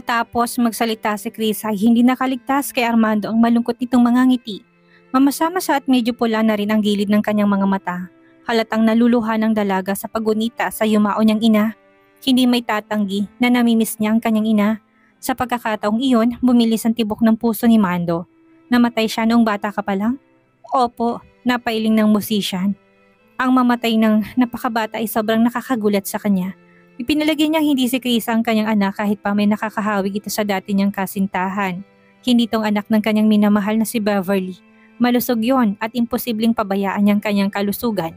Matapos magsalita si Chris ay hindi nakaligtas kay Armando ang malungkot nitong mga ngiti. Mamasa-masa at medyo pula na rin ang gilid ng kanyang mga mata. Halatang naluluha ng dalaga sa pagunita sa yumao niyang ina. Hindi may tatanggi na namimiss niya ang kanyang ina. Sa pagkakataong iyon, bumilis ang tibok ng puso ni Mando. Namatay siya noong bata ka pa lang? Opo, napailing ng musician. Ang mamatay ng napakabata ay sobrang nakakagulat sa kanya. Ipinalagay niya hindi si Chris ang kanyang anak kahit pa may nakakahawig ito sa dati niyang kasintahan. Hindi tong anak ng kanyang minamahal na si Beverly. Malusog yon at imposibleng pabayaan niyang kanyang kalusugan.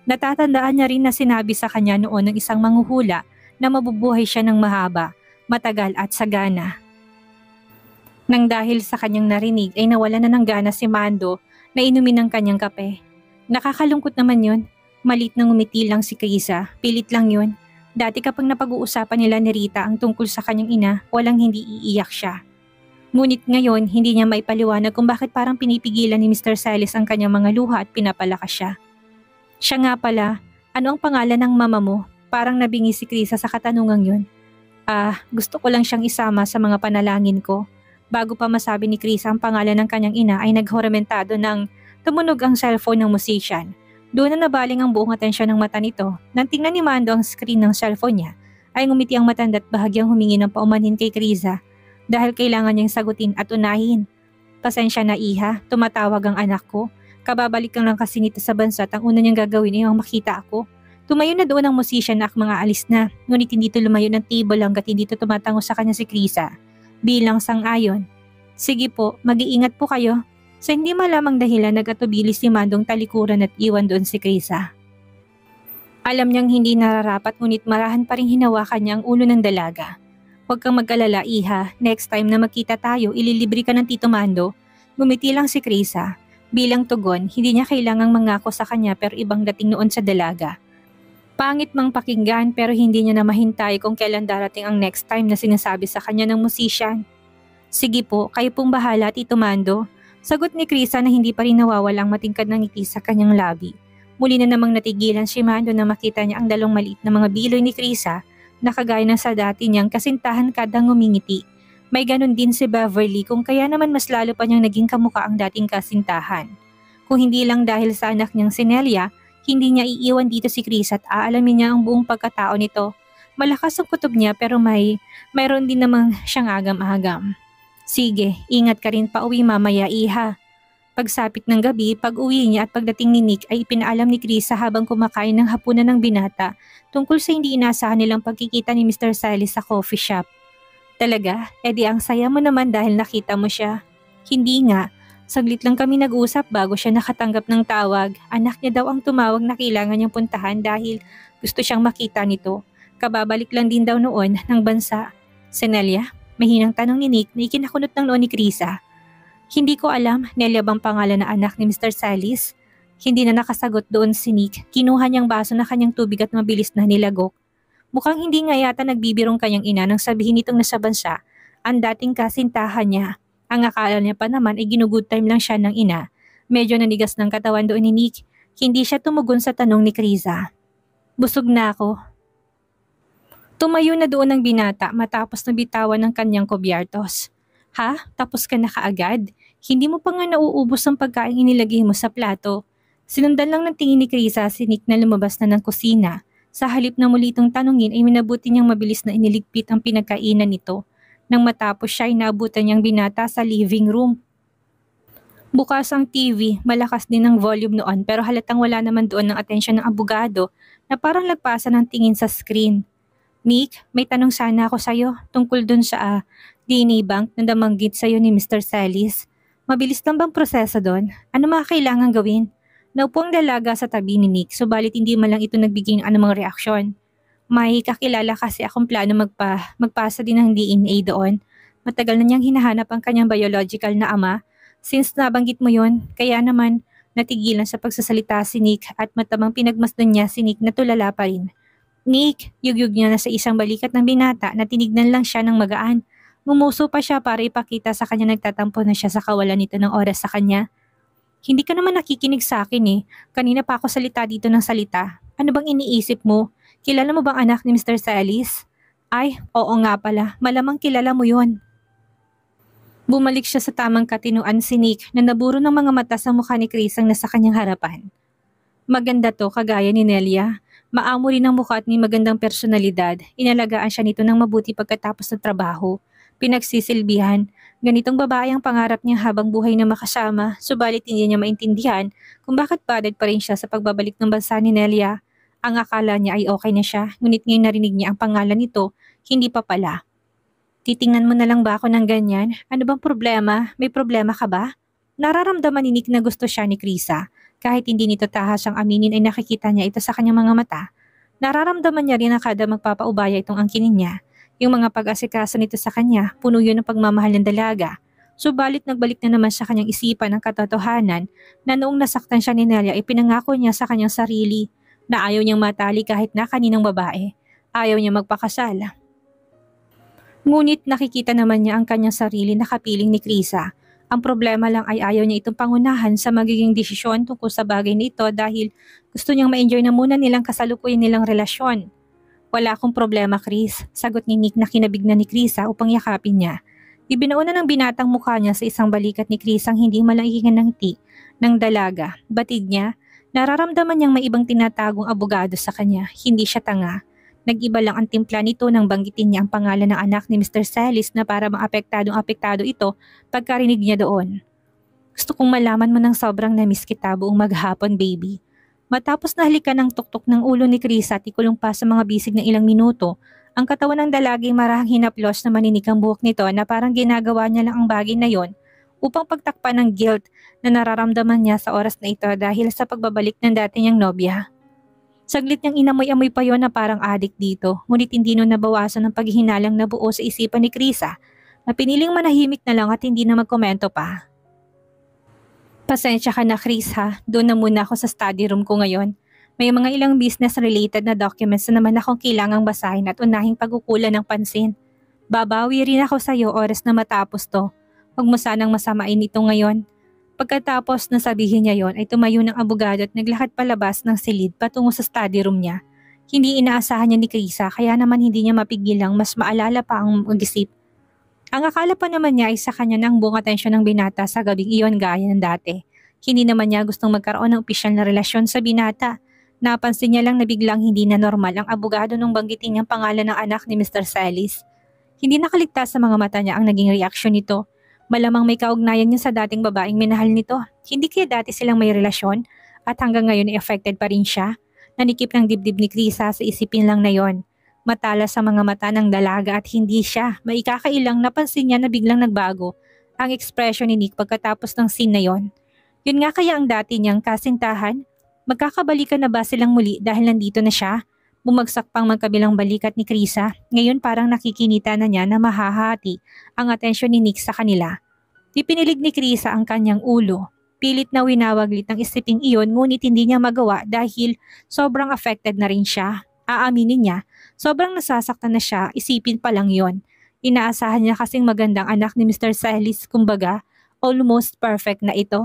Natatandaan niya rin na sinabi sa kanya noon ng isang manghuhula na mabubuhay siya ng mahaba, matagal at sagana. Nang dahil sa kanyang narinig ay nawala na ng gana si Mando na inumin ng kanyang kape. Nakakalungkot naman yun. Malit nang umiti lang si Krisa, pilit lang yun. Dati kapag napag-uusapan nila ni Rita ang tungkol sa kanyang ina, walang hindi iiyak siya. Ngunit ngayon, hindi niya maipaliwanag kung bakit parang pinipigilan ni Mr. Salis ang kanyang mga luha at pinapalakas siya. Siya nga pala, ano ang pangalan ng mama mo? Parang nabingi si Krisa sa katanungang yun. Gusto ko lang siyang isama sa mga panalangin ko. Bago pa masabi ni Krisa ang pangalan ng kanyang ina ay naghoromentado ng tumunog ang cellphone ng musician. Doon na nabaling ang buong atensyon ng mata nito. Nang tingnan ni Mando ang screen ng cellphone niya, ay ngumiti ang matanda at bahagyang humingi ng paumanhin kay Krisa dahil kailangan niyang sagutin at unahin. Pasensya na iha, tumatawag ang anak ko. Kababalik lang kasi nito sa bansa at ang una niyang gagawin ay ang makita ako. Tumayo na doon ang musician na mga alis na, ngunit hindi ito lumayo ng table hanggat hindi ito tumatango sa kanya si Krisa. Bilang sang-ayon, sige po, mag-iingat po kayo. Sa hindi malamang dahilan nag-atubili si Mandong talikuran at iwan doon si Krisa. Alam niyang hindi nararapat ngunit marahan pa rin hinawakan niya ang ulo ng dalaga. Huwag kang mag-alala iha, next time na magkita tayo ililibre ka ng Tito Mando. Gumiti lang si Krisa. Bilang tugon, hindi niya kailangang mangako sa kanya pero ibang dating noon sa dalaga. Pangit mang pakinggan pero hindi niya na mahintay kung kailan darating ang next time na sinasabi sa kanya ng musician. Sige po, kayo pong bahala Tito Mando. Sagot ni Krisa na hindi pa rin nawawalang matingkad ng ngiti sa kanyang labi. Muli na namang natigilan si Mando na makita niya ang dalawang maliit na mga biloy ni Krisa na kagaya ng sa dati niyang kasintahan kadang ngumingiti. May ganun din si Beverly kung kaya naman mas lalo pa niyang naging kamukha ang dating kasintahan. Kung hindi lang dahil sa anak niyang si Nelia, hindi niya iiwan dito si Krisa at aalamin niya ang buong pagkatao nito. Malakas ang kutob niya pero mayroon din namang siyang agam-agam. Sige, ingat ka rin pa uwi mamaya iha. Pagsapit ng gabi, pag-uwi niya at pagdating ni Nick ay ipinaalam ni Krisa habang kumakain ng hapunan ng binata tungkol sa hindi inasahan nilang pagkikita ni Mr. Salis sa coffee shop. Talaga? Edi ang saya mo naman dahil nakita mo siya. Hindi nga, saglit lang kami nag-usap bago siya nakatanggap ng tawag. Anak niya daw ang tumawag na kailangan niyang puntahan dahil gusto siyang makita nito. Kababalik lang din daw noon ng bansa. Senelia? Mahinang tanong ni Nick na ikinakunot ng noon ni Krisa. Hindi ko alam, Nelia bang pangalan na anak ni Mr. Salis? Hindi na nakasagot doon si Nick. Kinuha niyang baso na kanyang tubig at mabilis na nilagok. Mukhang hindi nga yata nagbibirong kanyang ina nang sabihin nitong nasa bansa ang dating kasintahan niya. Ang akala niya pa naman ay ginugood time lang siya ng ina. Medyo nanigas ng katawan doon ni Nick. Hindi siya tumugon sa tanong ni Krisa. Busog na ako. Tumayo na doon ang binata matapos nabitawan ng kanyang kobyartos. Ha? Tapos ka na kaagad? Hindi mo pa nga nauubos ang pagkain inilagay mo sa plato. Sinundan lang ng tingin ni Krisa si Nick na lumabas na ng kusina. Sa halip na muli itong tanungin ay minabuti niyang mabilis na iniligpit ang pinagkainan nito. Nang matapos siya ay naabutan niyang binata sa living room. Bukas ang TV, malakas din ang volume noon pero halatang wala naman doon ng atensyon ng abogado na parang lagpasan ng tingin sa screen. Nick, may tanong sana ako sa'yo tungkol dun sa DNA bank na nabanggit sa'yo ni Mr. Salis. Mabilis lang bang proseso doon? Ano mga kailangan gawin? Naupo ang dalaga sa tabi ni Nick subalit hindi man lang ito nagbigay ng anumang reaksyon. May kakilala kasi akong plano magpasa din ng DNA doon. Matagal na niyang hinahanap ang kanyang biological na ama. Since nabanggit mo yon, kaya naman natigilan sa pagsasalita si Nick at matamang pinagmasdan niya si Nick na tulala pa rin. Nick, yugyug niya na sa isang balikat ng binata na tinignan lang siya ng magaan. Ngumuso pa siya para ipakita sa kanya nagtatampo na siya sa kawalan nito ng oras sa kanya. Hindi ka naman nakikinig sa akin eh. Kanina pa ako salita dito ng salita. Ano bang iniisip mo? Kilala mo bang anak ni Mr. Salis? Ay, oo nga pala, malamang kilala mo yon. Bumalik siya sa tamang katinuan si Nick na naburo ng mga mata sa mukha ni Chris ang nasa kanyang harapan. Maganda to, kagaya ni Nelia. Maamo rin ang mukha at may magandang personalidad. Inalagaan siya nito ng mabuti pagkatapos ng trabaho. Pinagsisilbihan. Ganitong babae ang pangarap niya habang buhay na makasama, subalit hindi niya maintindihan kung bakit badad pa rin siya sa pagbabalik ng bansa ni Nelia. Ang akala niya ay okay na siya, ngunit ngayon narinig niya ang pangalan nito, hindi pa pala. Titingnan mo na lang ba ako ng ganyan? Ano bang problema? May problema ka ba? Nararamdaman ni Nick na gusto siya ni Krisa. Kahit hindi nito tahas ang aminin ay nakikita niya ito sa kanyang mga mata. Nararamdaman niya rin na kada magpapaubaya itong angkinin niya. Yung mga pag-asikaso nito sa kanya, puno yun ng pagmamahal ng dalaga. Subalit nagbalik na naman sa kanyang isipan ang katotohanan na noong nasaktan siya ni Nelia ay pinangako niya sa kanyang sarili na ayaw niyang matali kahit na kaninang babae. Ayaw niya magpakasal. Ngunit nakikita naman niya ang kanyang sarili na kapiling ni Krisa. Ang problema lang ay ayaw niya itong pangunahan sa magiging desisyon tungkol sa bagay nito dahil gusto niyang ma-enjoy na muna nilang kasalukuyan nilang relasyon. Wala akong problema, Chris, sagot ni Nick na kinabig na ni Krisa upang yakapin niya. Ibinuuna ng binatang mukha niya sa isang balikat ni Chris ang hindi malaihingan ng ngiti ng dalaga. Batid niya, nararamdaman niyang may ibang tinatagong abogado sa kanya, hindi siya tanga. Nag-iba lang ang timpla nito nang banggitin niya ang pangalan ng anak ni Mr. Salis na para apektadong-apektado ito pagkarinig niya doon. Gusto kong malaman mo ng sobrang namiss kita buong maghapon, baby. Matapos na halikan ng tuktok ng ulo ni Krisa at ikulong pa sa mga bisig ng ilang minuto, ang katawan ng dalagay marahang hinaplos na maninig ang buhok nito na parang ginagawa niya lang ang bagay na yon upang pagtakpan ng guilt na nararamdaman niya sa oras na ito dahil sa pagbabalik ng dati niyang nobya. Saglit niyang inamoy-amoy pa yon na parang adik dito, ngunit hindi nun nabawasan ng paghihinalang na buo sa isipan ni Krisa na piniling manahimik na lang at hindi na magkomento pa. Pasensya ka na, Chris, ha, doon na muna ako sa study room ko ngayon. May mga ilang business-related na documents na naman akong kailangang basahin at unahing pagkukulan ng pansin. Babawi rin ako sa iyo oras na matapos to. Huwag mo sanang masamain ito ngayon. Pagkatapos na sabihin niya yon ay tumayo ng abogado at naglakad palabas ng silid patungo sa study room niya. Hindi inaasahan niya ni Krisa kaya naman hindi niya mapigilang mas maalala pa ang mag-isip. Ang akala pa naman niya ay sa kanya na ang buong atensyon ng binata sa gabing iyon gaya ng dati. Hindi naman niya gustong magkaroon ng opisyal na relasyon sa binata. Napansin niya lang na biglang hindi na normal ang abogado nung banggitin niyang pangalan ng anak ni Mr. Salis. Hindi nakaligtas sa mga mata niya ang naging reaksyon nito. Malamang may kaugnayan niya sa dating babaeng minahal nito. Hindi kaya dati silang may relasyon at hanggang ngayon ay affected pa rin siya. Nanikip ng dibdib ni Krisa sa isipin lang na yon. Matala sa mga mata ng dalaga at hindi siya. Maikakailang napansin niya na biglang nagbago ang ekspresyon ni Nick pagkatapos ng scene na yon. Yun nga kaya ang dati niyang kasintahan? Magkakabalikan na ba silang muli dahil nandito na siya? Bumagsak pang magkabilang balikat ni Krisa. Ngayon parang nakikinita na niya na mahahati ang atensyon ni Nick sa kanila. Ipinilig ni Krisa ang kanyang ulo. Pilit na winawaglit ang isiping iyon ngunit hindi niya magawa dahil sobrang affected na rin siya. Aaminin niya, sobrang nasasaktan na siya, isipin pa lang yon. Inaasahan niya kasing magandang anak ni Mr. Salis, kumbaga, almost perfect na ito.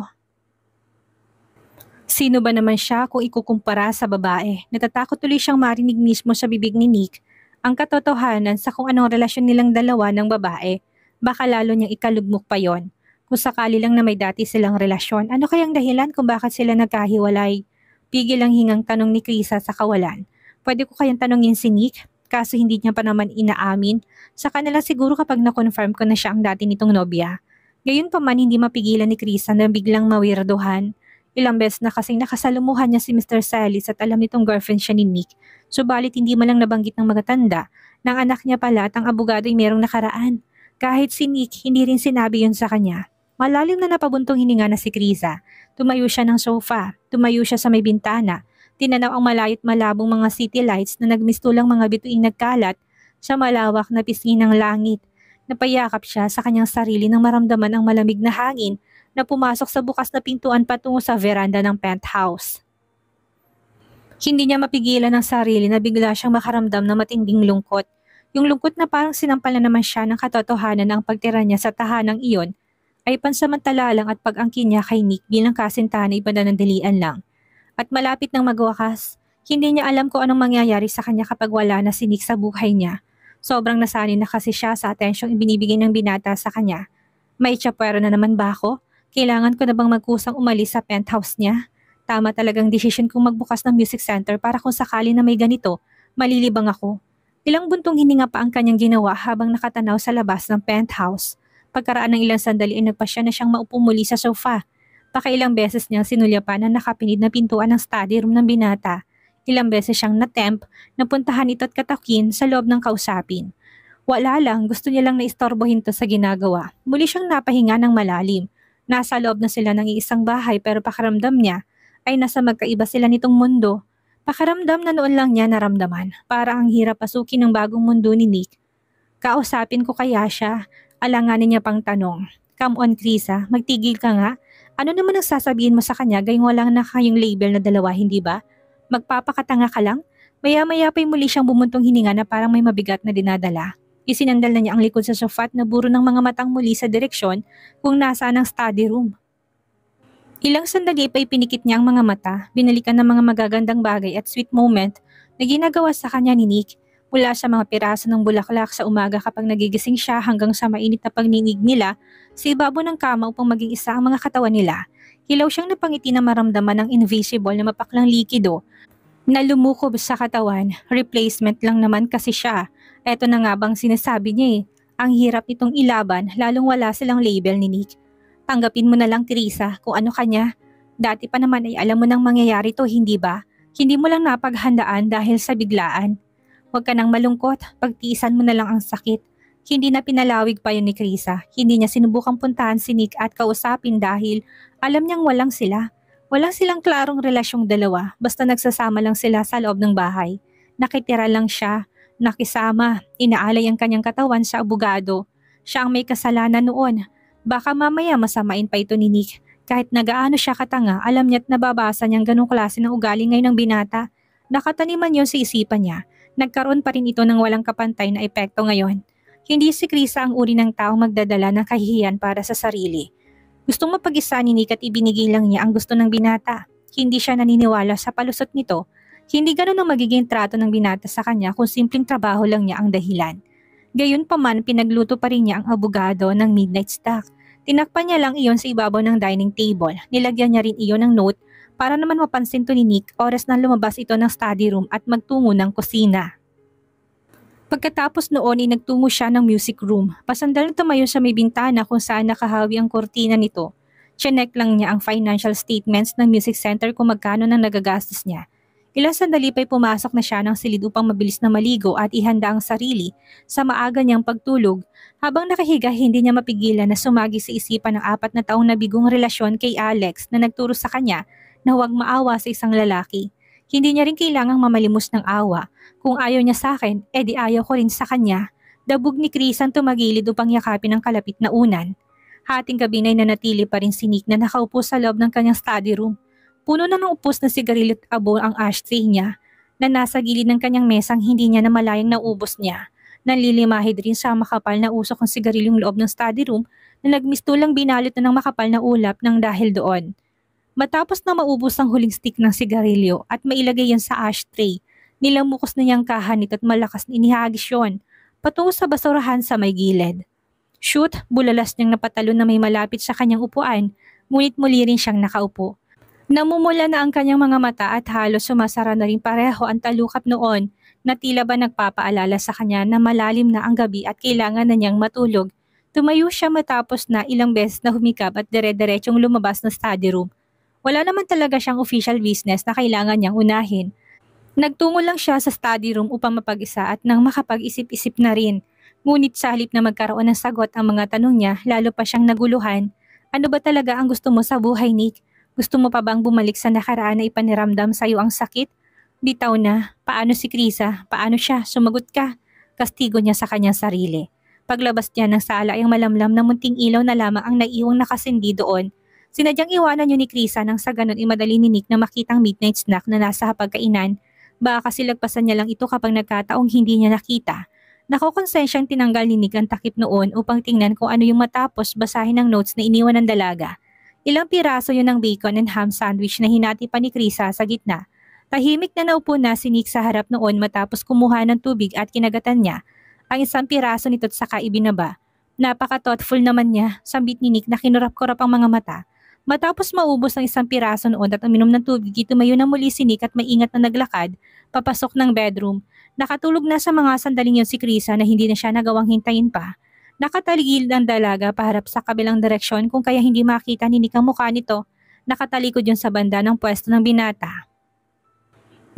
Sino ba naman siya kung ikukumpara sa babae? Natatakot tuloy siyang marinig mismo sa bibig ni Nick ang katotohanan sa kung anong relasyon nilang dalawa ng babae. Baka lalo niyang ikalugmok pa yon. Kung sakali lang na may dati silang relasyon, ano kayang dahilan kung bakit sila nagkahiwalay? Pigil ang hingang tanong ni Krisa sa kawalan. Pwede ko kayang tanongin si Nick? Kaso hindi niya pa naman inaamin. Sa kanila siguro kapag na-confirm ko na siya ang dati nitong nobya. Gayon pa man hindi mapigilan ni Krisa na biglang mawirdohan. Ilang beses na kasing nakasalumuhan niya si Mr. Salis at alam nitong girlfriend siya ni Nick. Subalit hindi man lang nabanggit ng magatanda ng anak niya pala at ang abogado ay merong nakaraan. Kahit si Nick, hindi rin sinabi yun sa kanya. Malalim na napabuntong hininga na si Krisa. Tumayo siya ng sofa, tumayo siya sa may bintana. Tinanaw ang malayot malabong mga city lights na nagmistulang mga bituing nagkalat sa malawak na pisngi ng langit. Napayakap siya sa kanyang sarili nang maramdaman ang malamig na hangin na pumasok sa bukas na pintuan patungo sa veranda ng penthouse. Hindi niya mapigilan ang sarili na bigla siyang makaramdam ng matinding lungkot. Yung lungkot na parang sinampal na naman siya ng katotohanan na ang pagtira niya sa tahanang iyon ay pansamantala lang at pag-angkin niya kay Nick bilang kasintahan ay pananandalian lang. At malapit nang magwakas, hindi niya alam kung anong mangyayari sa kanya kapag wala na si Nick sa buhay niya. Sobrang nasanay na kasi siya sa atensyong ibinibigay ng binata sa kanya. May tsapwera na naman ba ako? Kailangan ko na bang magkusang umalis sa penthouse niya? Tama talagang desisyon kong magbukas ng music center para kung sakali na may ganito, malilibang ako. Ilang buntong hininga pa ang kanyang ginawa habang nakatanaw sa labas ng penthouse. Pagkaraan ng ilang sandali ay nagpasya na siyang maupo muli sa sofa. Pakailang beses niyang sinulyapan ang nakapinid na pintuan ng study room ng binata. Ilang beses siyang natempt na puntahan ito at katakin sa loob ng kausapin. Wala lang, gusto niya lang na istorbohin to sa ginagawa. Muli siyang napahinga ng malalim. Nasa loob na sila ng iisang bahay pero pakiramdam niya ay nasa magkaiba sila nitong mundo. Pakiramdam na noon lang niya naramdaman. Para ang hirap pasukin ng bagong mundo ni Nick. Kausapin ko kaya siya? Alanganin niya pang tanong. Come on, Krisa, magtigil ka nga. Ano naman ang sasabihin mo sa kanya gayong walang na kayong label na dalawa, hindi ba? Magpapakatanga ka lang? Maya-maya pa'y muli siyang bumuntong hininga na parang may mabigat na dinadala. Isinandal na niya ang likod sa sofa at naburo ng mga matang muli sa direksyon kung nasaan ang study room. Ilang sandali pa'y pinikit niya ang mga mata, binalikan ng mga magagandang bagay at sweet moment na ginagawa sa kanya ni Nick. Mula sa mga piraso ng bulaklak sa umaga kapag nagigising siya hanggang sa mainit na pagninig nila sa ibabo ng kama upang maging isa ang mga katawan nila. Hilaw siyang napangiti na maramdaman ng invisible na mapaklang likido na lumukob sa katawan. Replacement lang naman kasi siya. Eto na nga bang sinasabi niya eh. Ang hirap nitong ilaban lalong wala silang label ni Nick. Tanggapin mo na lang, Krisa, kung ano kanya. Dati pa naman ay alam mo nang mangyayari to, hindi ba? Hindi mo lang napaghandaan dahil sa biglaan. Huwag ka nang malungkot, pagtiisan mo na lang ang sakit. Hindi na pinalawig pa yun ni Krisa. Hindi niya sinubukang puntahan si Nick at kausapin dahil alam niyang walang sila. Walang silang klarong relasyong dalawa, basta nagsasama lang sila sa loob ng bahay. Nakitira lang siya, nakisama, inaalay ang kanyang katawan sa abogado. Siya ang may kasalanan noon. Baka mamaya masamain pa ito ni Nick. Kahit nagaano siya katanga, alam niya't nababasa niyang ganong klase ng ugali ngayon ng binata. Nakataniman yon sa isipan niya. Nagkaroon pa rin ito ng walang kapantay na epekto ngayon. Hindi si Krisa ang uri ng taong magdadala ng kahihiyan para sa sarili. Gustong mapag-isa ni Nick at ibinigay lang niya ang gusto ng binata. Hindi siya naniniwala sa palusot nito. Hindi ganun ang magiging trato ng binata sa kanya kung simpleng trabaho lang niya ang dahilan. Gayunpaman, pinagluto pa rin niya ang abogado ng midnight snack. Tinakpan niya lang iyon sa ibabaw ng dining table. Nilagyan niya rin iyon ng note para naman mapansin to ni Nick oras na lumabas ito ng study room at magtungo ng kusina. Pagkatapos noon ay nagtungo siya ng music room. Pasandal na tumayo sa may bintana kung saan nakahawi ang kortina nito. Chinek lang niya ang financial statements ng music center kung magkano nang nagagastos niya. Ilang sandali pa'y pumasok na siya ng silid upang mabilis na maligo at ihanda ang sarili sa maaga niyang pagtulog. Habang nakahiga, hindi niya mapigilan na sumagi sa isipan ng 4 na taong nabigong relasyon kay Alex na nagturo sa kanya na huwag maawa sa isang lalaki. Hindi niya rin kailangang mamalimos ng awa. Kung ayaw niya sa akin, edi ayaw ko rin sa kanya. Dabog ni Chris ang tumagilid upang yakapin ang kalapit na unan. Hating gabi na'y nanatili pa rin si Nick na nakaupo sa loob ng kanyang study room. Puno na ng upos na sigarilyo at abo ang ashtray niya na nasa gilid ng kanyang mesang hindi niya namalayang naubos niya. Nalilimahid rin sa makapal na usok ng sigarilyong loob ng study room na nagmistulang binalot na ng makapal na ulap ng dahil doon. Matapos na maubos ang huling stick ng sigarilyo at mailagay yan sa ashtray, nilamukos na niyang kahan nito at malakas na inihagis yun, patungo sa basurahan sa may gilid. Shoot, bulalas niyang napatalon na may malapit sa kanyang upuan, ngunit muli rin siyang nakaupo. Namumula na ang kanyang mga mata at halos sumasara na rin pareho ang talukap noon na tila ba nagpapaalala sa kanya na malalim na ang gabi at kailangan na niyang matulog. Tumayo siya matapos na ilang beses na humikap at dire-diretsyong lumabas ng study room. Wala naman talaga siyang official business na kailangan niyang unahin. Nagtungo lang siya sa study room upang mapag-isa at nang makapag-isip-isip na rin. Ngunit sa halip na magkaroon ng sagot ang mga tanong niya, lalo pa siyang naguluhan. Ano ba talaga ang gusto mo sa buhay, Nick? Gusto mo pa bang bumalik sa nakaraan na ipaniramdam sa iyo ang sakit? Bitaw na. Paano si Krisa? Paano siya? Sumagot ka. Kastigo niya sa kanyang sarili. Paglabas niya ng sala ay malamlam na munting ilaw na lamang ang naiwang nakasindi doon. Sinadyang iwanan niyo ni Krisa nang sa ganun imadali ni Nick na makitang midnight snack na nasa hapagkainan. Baka kasi lagpasan niya lang ito kapag nagkataong hindi niya nakita. Nakokonsensyang tinanggal ni Nick ang takip noon upang tingnan kung ano yung matapos basahin ang notes na iniwan ng dalaga. Ilang piraso yun ng bacon and ham sandwich na hinati pa ni Krisa sa gitna. Tahimik na naupo na si Nick sa harap noon matapos kumuha ng tubig at kinagatan niya ang isang piraso nito't saka ibinaba. Napaka-thoughtful naman niya, sambit ni Nick na kinurap-kurap ang mga mata. Matapos maubos ang isang piraso noon at uminom ng tubig, tumayo na muli si Nick at maingat na naglakad, papasok ng bedroom. Nakatulog na sa mga sandaling yun si Krisa na hindi na siya nagawang hintayin pa. Nakataligil ang dalaga paharap sa kabilang direksyon kung kaya hindi makita ni Nick ang mukha nito. Nakatalikod yun sa banda ng pwesto ng binata.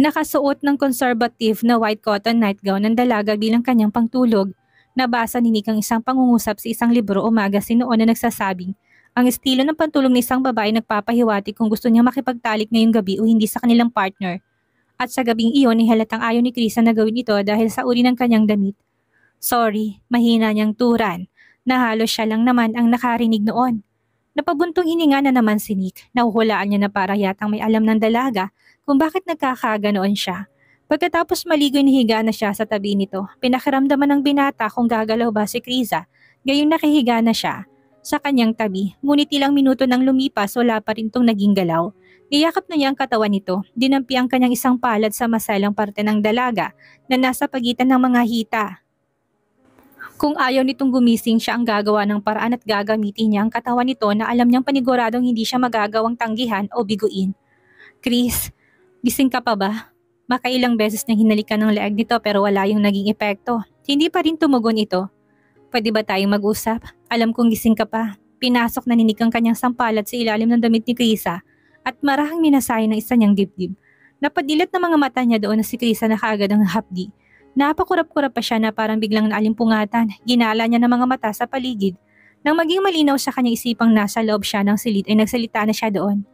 Nakasuot ng conservative na white cotton nightgown ng dalaga bilang kanyang pangtulog. Nabasa ni Nick ang isang pangungusap sa isang libro o magazine noon na nagsasabing ang estilo ng pantulog ng isang babae nagpapahiwatig kung gusto niya makipagtalik ngayong gabi o hindi sa kanilang partner. At sa gabing iyon ay halatang ayaw ni Krisa na gawin ito dahil sa uri ng kanyang damit. Sorry, mahina niyang turan, na halos siya lang naman ang nakarinig noon. Napabuntong hininga na naman si Nick, nahuhulaan niya na para yatang may alam ng dalaga kung bakit nagkakaganoon siya. Pagkatapos maligoy nahiga na siya sa tabi nito, pinakiramdaman ng binata kung gagalaw ba si Krisa, gayong nakihiga na siya sa kanyang tabi, ngunit ilang minuto nang lumipas wala pa rin tong naging galaw. Niyakap na niya ang katawan nito, dinampi ang kanyang isang palad sa maselang parte ng dalaga na nasa pagitan ng mga hita. Kung ayaw nitong gumising, siya ang gagawa ng paraan at gagamitin niya ang katawan nito na alam niyang paniguradong hindi siya magagawang tanggihan o biguin. Chris, gising ka pa ba? Makailang beses niyang hinalikan ng leeg nito pero wala yung naging epekto. Hindi pa rin tumugon ito. Pwede ba tayong mag-usap? Alam kong gising ka pa. Pinasok na ni Nick ang kanyang sampalat sa ilalim ng damit ni Krisa at marahang minasay ng isa niyang dibdib. Napadilat na mga mata niya doon na si Krisa na kaagad ang hapdi. Napakurap-kurap pa siya na parang biglang naalimpungatan. Ginala niya ng mga mata sa paligid. Nang maging malinaw sa kanyang isipang nasa loob siya ng silid ay nagsalita na siya doon.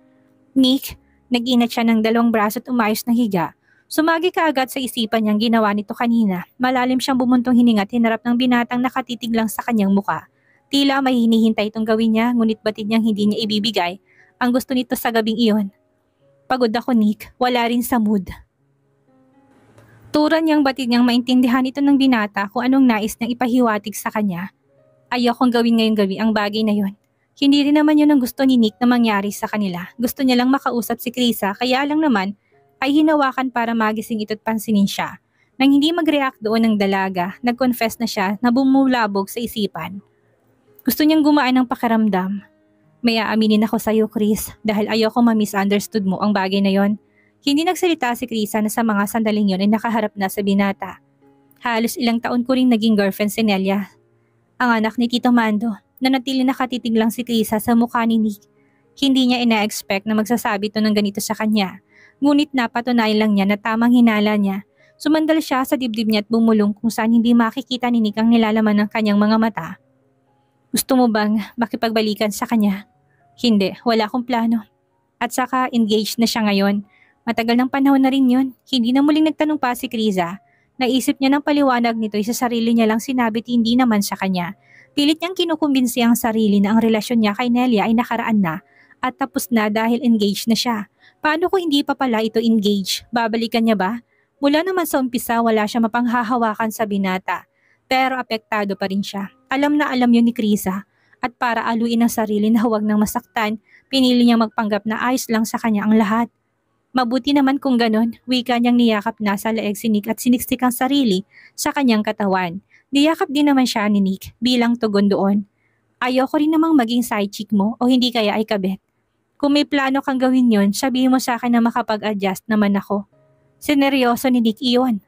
Nick, nag-inat siya ng dalawang braso at umayos ng higa. Sumagi kaagad sa isipan niyang ginawa nito kanina. Malalim siyang bumuntong hininga at hinarap ng binatang nakatitig lang sa kanyang muka. Tila may hinihintay itong gawin niya ngunit batid niyang hindi niya ibibigay ang gusto nito sa gabing iyon. Pagod ako, Nick. Wala rin sa mood. Turan niyang batid niyang maintindihan ito ng binata kung anong nais niyang ipahiwatig sa kanya. Ayokong gawin ngayong gabi ang bagay na yon. Hindi rin naman yun ang gusto ni Nick na mangyari sa kanila. Gusto niya lang makausap si Krisa kaya lang naman ay hinawakan para magising ito't pansinin siya. Nang hindi mag-react doon ng dalaga, nag-confess na siya na bumulabog sa isipan. Gusto niyang gumaan ng pakiramdam. May aaminin ako sa iyo, Chris, dahil ayoko ma-misunderstood mo ang bagay na yon. Hindi nagsalita si Krisa na sa mga sandaling yon ay nakaharap na sa binata. Halos ilang taon ko ring naging girlfriend si Nelia, ang anak ni Tito Mando. Nanatili nakatitig lang si Krisa sa mukha ni Nick. Hindi niya ina-expect na magsasabi to ng ganito sa kanya. Ngunit napatunayan lang niya na tamang hinala niya. Sumandal siya sa dibdib niya at bumulong kung saan hindi makikita ni Nick ang nilalaman ng kanyang mga mata. Gusto mo bang makipagbalikan sa kanya? Hindi, wala akong plano. At saka engaged na siya ngayon. Matagal ng panahon na rin yun. Hindi na muling nagtanong pa si Krisa. Naisip niya ng paliwanag nito ay sa sarili niya lang sinabi at hindi naman sa kanya. Pilit niyang kinukumbinsi ang sarili na ang relasyon niya kay Nelia ay nakaraan na at tapos na dahil engaged na siya. Paano kung hindi pa pala ito engaged? Babalikan niya ba? Mula naman sa umpisa wala siya mapanghahawakan sa binata. Pero apektado pa rin siya. Alam na alam yun ni Krisa. At para aluin ang sarili na huwag nang masaktan, pinili niyang magpanggap na ayos lang sa kanya ang lahat. Mabuti naman kung ganon, wika niyang niyakap na sa leeg si Nick at siniksik ang sarili sa kanyang katawan. Niyakap din naman siya ni Nick bilang tugon doon. Ayoko rin namang maging side chick mo o hindi kaya ay kabet. Kung may plano kang gawin yon, sabihin mo sa akin na makapag-adjust naman ako. Sineryoso ni Nick iyon.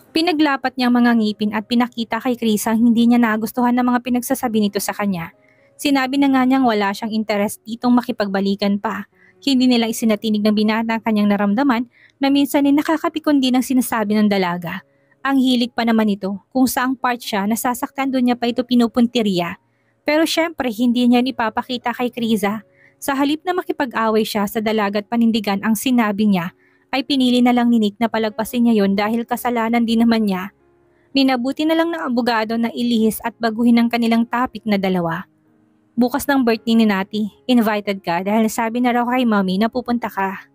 Pinaglapat niya ang mga ngipin at pinakita kay Krisa ang hindi niya nagustuhan ng mga pinagsasabi nito sa kanya. Sinabi na nga niyang wala siyang interest ditong makipagbalikan pa. Hindi nila isinatinig ng binata ang kanyang naramdaman na minsan ay nakakapikon din ang sinasabi ng dalaga. Ang hilig pa naman ito kung saang part siya nasasaktan doon niya pa ito pinupuntirya. Pero syempre hindi niya ipapakita kay Krisa. Sa halip na makipag-away siya sa dalaga at panindigan ang sinabi niya, ay pinili na lang ni Nick na palagpasin niya yon dahil kasalanan din naman niya. Minabuti na lang ng abogado na ilihis at baguhin ang kanilang topic na dalawa. Bukas ng birthday ni Nati, invited ka dahil sabi na raw kay Mommy na pupunta ka.